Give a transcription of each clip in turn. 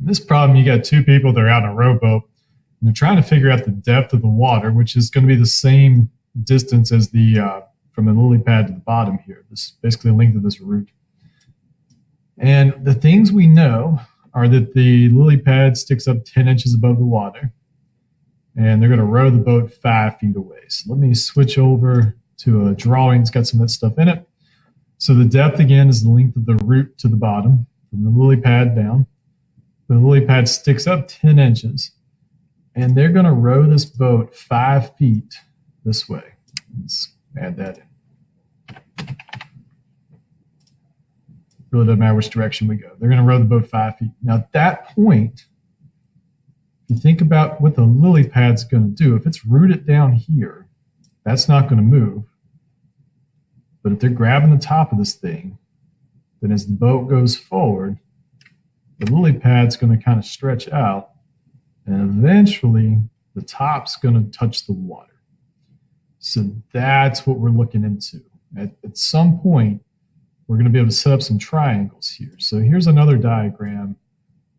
In this problem, you got two people that are out in a rowboat, and they're trying to figure out the depth of the water, which is going to be the same distance as the from the lily pad to the bottom here. This is basically the length of this route. And the things we know are that the lily pad sticks up 10 inches above the water, and they're going to row the boat 5 feet away. So let me switch over to a drawing that's got some of that stuff in it. So the depth, again, is the length of the root to the bottom, from the lily pad down. The lily pad sticks up 10 inches, and they're going to row this boat 5 feet this way. Let's add that in. Really doesn't matter which direction we go. They're going to row the boat 5 feet. Now, at that point, if you think about what the lily pad's going to do, if it's rooted down here, that's not going to move. But if they're grabbing the top of this thing, then as the boat goes forward, the lily pad's going to kind of stretch out, and eventually the top's going to touch the water. So that's what we're looking into. At some point, we're going to be able to set up some triangles here. So here's another diagram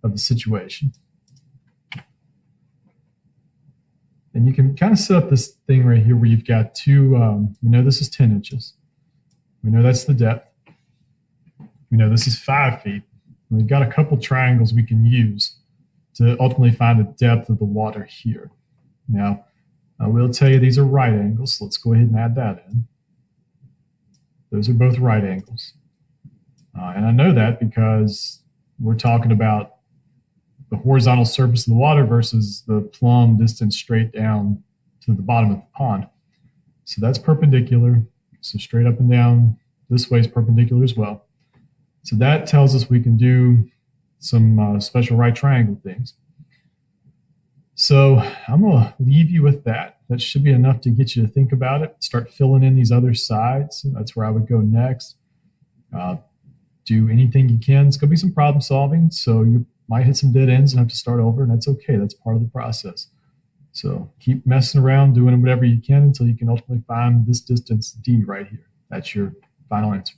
of the situation. And you can kind of set up this thing right here where you've got two, we know this is 10 inches. We know that's the depth. We know this is 5 feet. And we've got a couple triangles we can use to ultimately find the depth of the water here. Now, I will tell you these are right angles. So let's go ahead and add that in. Those are both right angles. And I know that because we're talking about the horizontal surface of the water versus the plumb distance straight down to the bottom of the pond. So that's perpendicular. So straight up and down this way is perpendicular as well. So that tells us we can do some special right triangle things. So I'm going to leave you with that. That should be enough to get you to think about it. Start filling in these other sides. That's where I would go next. Do anything you can. It's going to be some problem solving. So you might hit some dead ends and have to start over, and that's okay. That's part of the process. So keep messing around, doing whatever you can until you can ultimately find this distance D right here. That's your final answer.